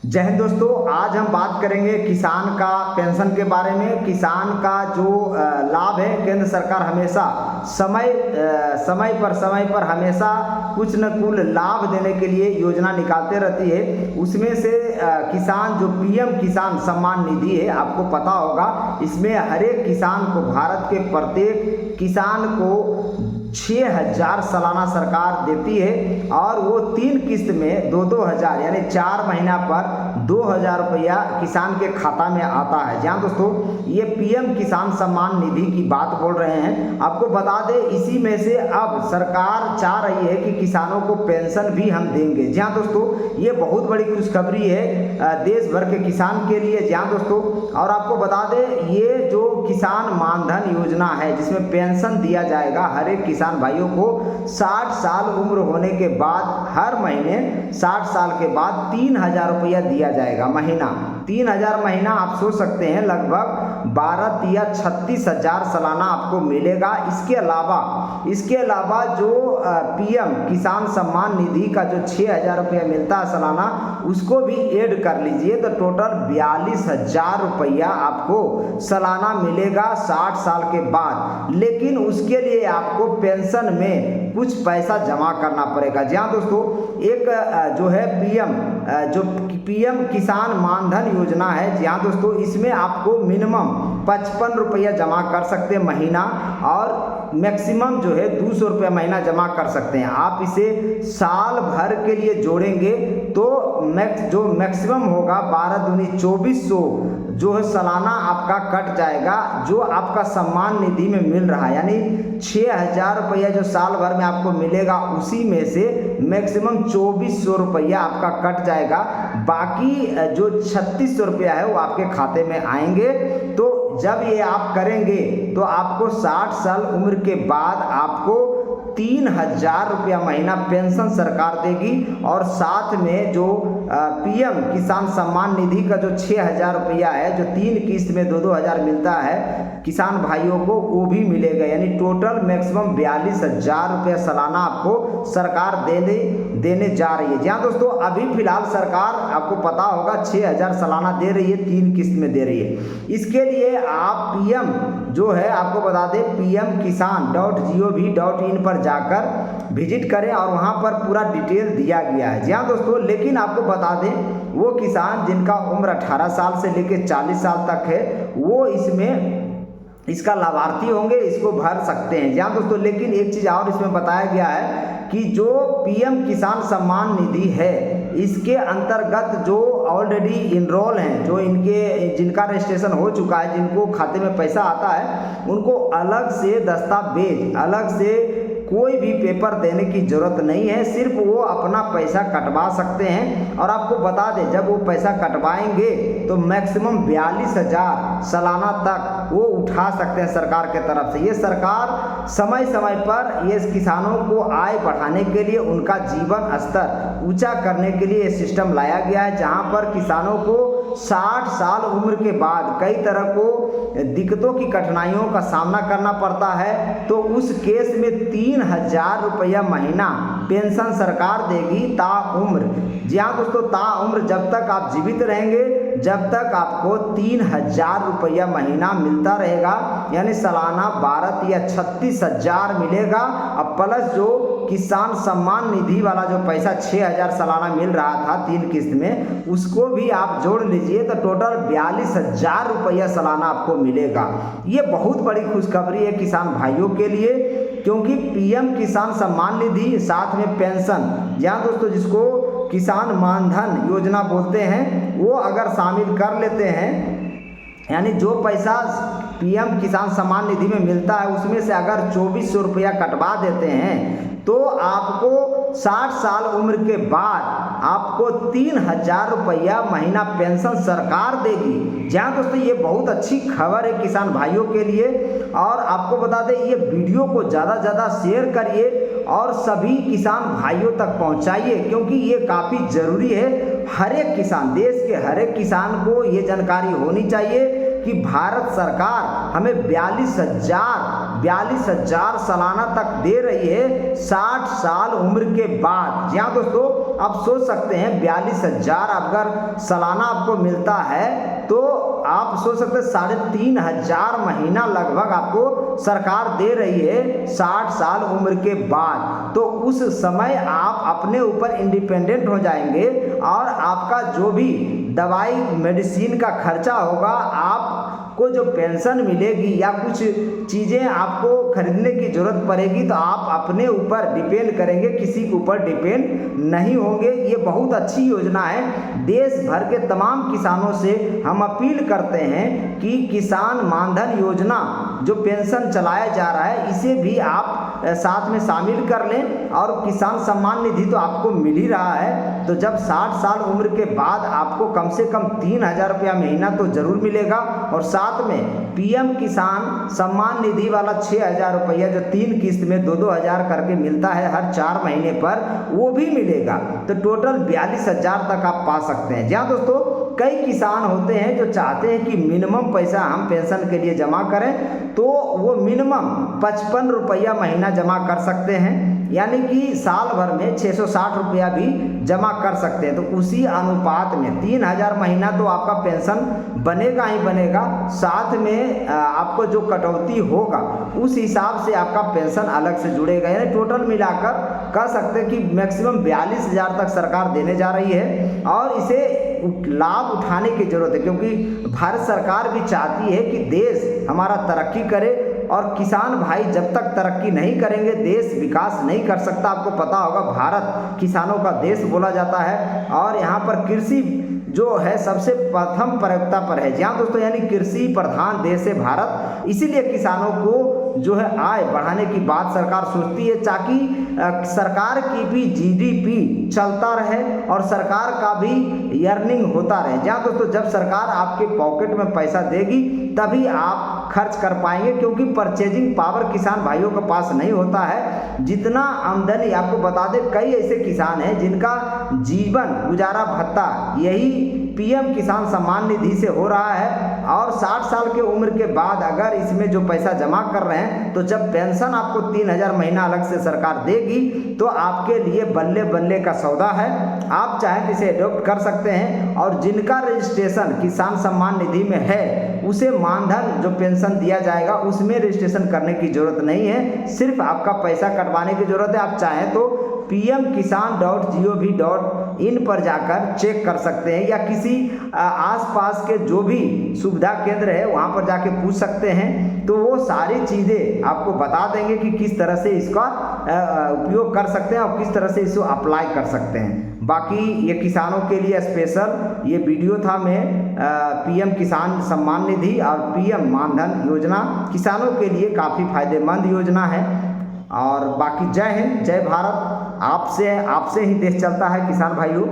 जय हिंद दोस्तों। आज हम बात करेंगे किसान का पेंशन के बारे में। किसान का जो लाभ है, केंद्र सरकार हमेशा समय पर हमेशा कुछ न कुछ लाभ देने के लिए योजना निकालते रहती है। उसमें से किसान जो पीएम किसान सम्मान निधि है, आपको पता होगा, इसमें हर एक किसान को, भारत के प्रत्येक किसान को 6,000 सालाना सरकार देती है और वो 3 किस्त में 2-2 हज़ार यानी 4 महीना पर 2,000 रुपया किसान के खाता में आता है। जी हाँ दोस्तों, ये पीएम किसान सम्मान निधि की बात बोल रहे हैं। आपको बता दें, इसी में से अब सरकार चाह रही है कि किसानों को पेंशन भी हम देंगे। जी हाँ दोस्तों, ये बहुत बड़ी खुशखबरी है देश भर के किसान के लिए। जी हाँ दोस्तों, और आपको बता दें, ये जो किसान मानधन योजना है, जिसमें पेंशन दिया जाएगा हर एक किसान भाइयों को 60 साल उम्र होने के बाद, हर महीने 60 साल के बाद 3,000 रुपया दिया जाएगा महीना। 3,000 महीना आप सोच सकते हैं, लगभग 12 या 36,000 सालाना आपको मिलेगा। इसके अलावा जो पीएम किसान सम्मान निधि का जो 6,000 रुपया मिलता है सालाना, उसको भी ऐड कर लीजिए तो टोटल 42,000 रुपया आपको सालाना मिलेगा 60 साल के बाद। लेकिन उसके लिए आपको पेंशन में कुछ पैसा जमा करना पड़ेगा। जी हाँ दोस्तों, एक जो है पीएम किसान मानधन योजना है। जी हाँ दोस्तों, इसमें आपको मिनिमम 55 रुपया जमा कर सकते हैं महीना, और मैक्सिमम जो है 200 रुपया महीना जमा कर सकते हैं। आप इसे साल भर के लिए जोड़ेंगे तो जो मैक्सिमम होगा 12 दूनी 2400 जो है सालाना आपका कट जाएगा, जो आपका सम्मान निधि में मिल रहा है। यानी 6,000 रुपया जो साल भर में आपको मिलेगा, उसी में से मैक्सिमम 2400 रुपया आपका कट जाएगा। बाकी जो 3600 रुपया है वो आपके खाते में आएंगे। तो जब ये आप करेंगे तो आपको 60 साल उम्र के बाद आपको 3,000 रुपया महीना पेंशन सरकार देगी, और साथ में जो पीएम किसान सम्मान निधि का जो 6,000 रुपया है, जो 3 किस्त में 2-2 हज़ार मिलता है किसान भाइयों को, वो भी मिलेगा। यानी टोटल मैक्सिमम 42,000 रुपया सालाना आपको सरकार देने जा रही है। जी हाँ दोस्तों, अभी फिलहाल सरकार, आपको पता होगा, 6,000 सालाना दे रही है, 3 किस्त में दे रही है। इसके लिए आप पीएम जो है, आपको बता दें, pm-kisan.gov.in पर जाकर विजिट करें और वहाँ पर पूरा डिटेल दिया गया है। जी हाँ दोस्तों, लेकिन आपको बता दें, वो किसान जिनका उम्र 18 साल से लेकर 40 साल तक है, वो इसका लाभार्थी होंगे, इसको भर सकते हैं। जी हाँ दोस्तों, लेकिन एक चीज़ और इसमें बताया गया है कि जो पीएम किसान सम्मान निधि है, इसके अंतर्गत जो ऑलरेडी इनरोल हैं, जो जिनका रजिस्ट्रेशन हो चुका है, जिनको खाते में पैसा आता है, उनको अलग से दस्तावेज, अलग से कोई भी पेपर देने की ज़रूरत नहीं है। सिर्फ वो अपना पैसा कटवा सकते हैं। और आपको बता दें, जब वो पैसा कटवाएंगे तो मैक्सिमम 42,000 सालाना तक वो उठा सकते हैं सरकार के तरफ से। ये सरकार समय समय पर ये किसानों को आय बढ़ाने के लिए, उनका जीवन स्तर ऊंचा करने के लिए ये सिस्टम लाया गया है, जहां पर किसानों को 60 साल उम्र के बाद कई तरह को दिक्कतों की, कठिनाइयों का सामना करना पड़ता है। तो उस केस में 3,000 रुपया महीना पेंशन सरकार देगी ताउम्र। जी हाँ दोस्तों, ताउम्र, जब तक आप जीवित रहेंगे, जब तक आपको 3,000 रुपया महीना मिलता रहेगा। यानी सालाना 12 या 36,000 मिलेगा। अब प्लस जो किसान सम्मान निधि वाला जो पैसा 6,000 सालाना मिल रहा था 3 किस्त में, उसको भी आप जोड़ लीजिए तो टोटल 42,000 रुपया सालाना आपको मिलेगा। ये बहुत बड़ी खुशखबरी है किसान भाइयों के लिए, क्योंकि पीएम किसान सम्मान निधि साथ में पेंशन, जहाँ दोस्तों जिसको किसान मानधन योजना बोलते हैं, वो अगर शामिल कर लेते हैं, यानी जो पैसा पीएम किसान सम्मान निधि में मिलता है, उसमें से अगर 2400 रुपया कटवा देते हैं, तो आपको 60 साल उम्र के बाद आपको 3,000 रुपया महीना पेंशन सरकार देगी। जहाँ दोस्तों, ये बहुत अच्छी खबर है किसान भाइयों के लिए। और आपको बता दें, ये वीडियो को ज़्यादा से ज़्यादा शेयर करिए और सभी किसान भाइयों तक पहुँचाइए, क्योंकि ये काफ़ी ज़रूरी है। हर एक किसान, देश के हर एक किसान को ये जानकारी होनी चाहिए कि भारत सरकार हमें 42,000 सालाना तक दे रही है 60 साल उम्र के बाद। जी हाँ दोस्तों, आप सोच सकते हैं 42,000 अगर सालाना आपको मिलता है तो आप सोच सकते हैं 3,500 महीना लगभग आपको सरकार दे रही है 60 साल उम्र के बाद। तो उस समय आप अपने ऊपर इंडिपेंडेंट हो जाएंगे और आपका जो भी दवाई मेडिसिन का खर्चा होगा, आपको जो पेंशन मिलेगी या कुछ चीज़ें आपको खरीदने की ज़रूरत पड़ेगी तो आप अपने ऊपर डिपेंड करेंगे, किसी के ऊपर डिपेंड नहीं होंगे। ये बहुत अच्छी योजना है। देश भर के तमाम किसानों से हम अपील करते हैं कि किसान मानधन योजना जो पेंशन चलाया जा रहा है इसे भी आप साथ में शामिल कर लें। और किसान सम्मान निधि तो आपको मिल ही रहा है, तो जब 60 साल उम्र के बाद आपको कम से कम 3,000 रुपया महीना तो जरूर मिलेगा। और साथ में पीएम किसान सम्मान निधि वाला 6,000 रुपया जो 3 किस्त में 2-2 हज़ार करके मिलता है हर 4 महीने पर, वो भी मिलेगा। तो टोटल 42,000 तक आप पा सकते हैं। जहाँ दोस्तों कई किसान होते हैं जो चाहते हैं कि मिनिमम पैसा हम पेंशन के लिए जमा करें, तो वो मिनिमम 55 रुपया महीना जमा कर सकते हैं, यानी कि साल भर में 660 रुपया भी जमा कर सकते हैं। तो उसी अनुपात में 3,000 महीना तो आपका पेंशन बनेगा ही बनेगा, साथ में आपको जो कटौती होगा उस हिसाब से आपका पेंशन अलग से जुड़ेगा। यानी टोटल मिलाकर कह सकते हैं कि मैक्सिमम 42,000 तक सरकार देने जा रही है। और इसे लाभ उठाने की जरूरत है, क्योंकि भारत सरकार भी चाहती है कि देश हमारा तरक्की करे, और किसान भाई जब तक तरक्की नहीं करेंगे देश विकास नहीं कर सकता। आपको पता होगा भारत किसानों का देश बोला जाता है, और यहाँ पर कृषि जो है सबसे प्रथम प्राथमिकता पर है। जहाँ दोस्तों यानी कृषि प्रधान देश है भारत, इसीलिए किसानों को जो है आय बढ़ाने की बात सरकार सोचती है, ताकि सरकार की भी जीडीपी चलता रहे और सरकार का भी अर्निंग होता रहे। जहाँ दोस्तों जब सरकार आपके पॉकेट में पैसा देगी तभी आप खर्च कर पाएंगे, क्योंकि परचेजिंग पावर किसान भाइयों के पास नहीं होता है। जितना आमदनी आपको बता दें, कई ऐसे किसान हैं जिनका जीवन गुजारा भत्ता यही पीएम किसान सम्मान निधि से हो रहा है। और 60 साल के उम्र के बाद अगर इसमें जो पैसा जमा कर रहे हैं, तो जब पेंशन आपको 3,000 महीना अलग से सरकार देगी तो आपके लिए बल्ले बल्ले का सौदा है। आप चाहें तो इसे अडॉप्ट कर सकते हैं। और जिनका रजिस्ट्रेशन किसान सम्मान निधि में है उसे मानधन जो पेंशन दिया जाएगा उसमें रजिस्ट्रेशन करने की जरूरत नहीं है, सिर्फ आपका पैसा कटवाने की जरूरत है। आप चाहें तो pmkisan.gov.in पर जाकर चेक कर सकते हैं, या किसी आसपास के जो भी सुविधा केंद्र है वहाँ पर जाके पूछ सकते हैं। तो वो सारी चीज़ें आपको बता देंगे कि किस तरह से इसका उपयोग कर सकते हैं और किस तरह से इसको अप्लाई कर सकते हैं। बाकी ये किसानों के लिए स्पेशल ये वीडियो था। मैं पीएम किसान सम्मान निधि और पीएम मानधन योजना किसानों के लिए काफ़ी फायदेमंद योजना है। और बाकी जय हिंद, जय भारत। आपसे ही देश चलता है किसान भाइयों।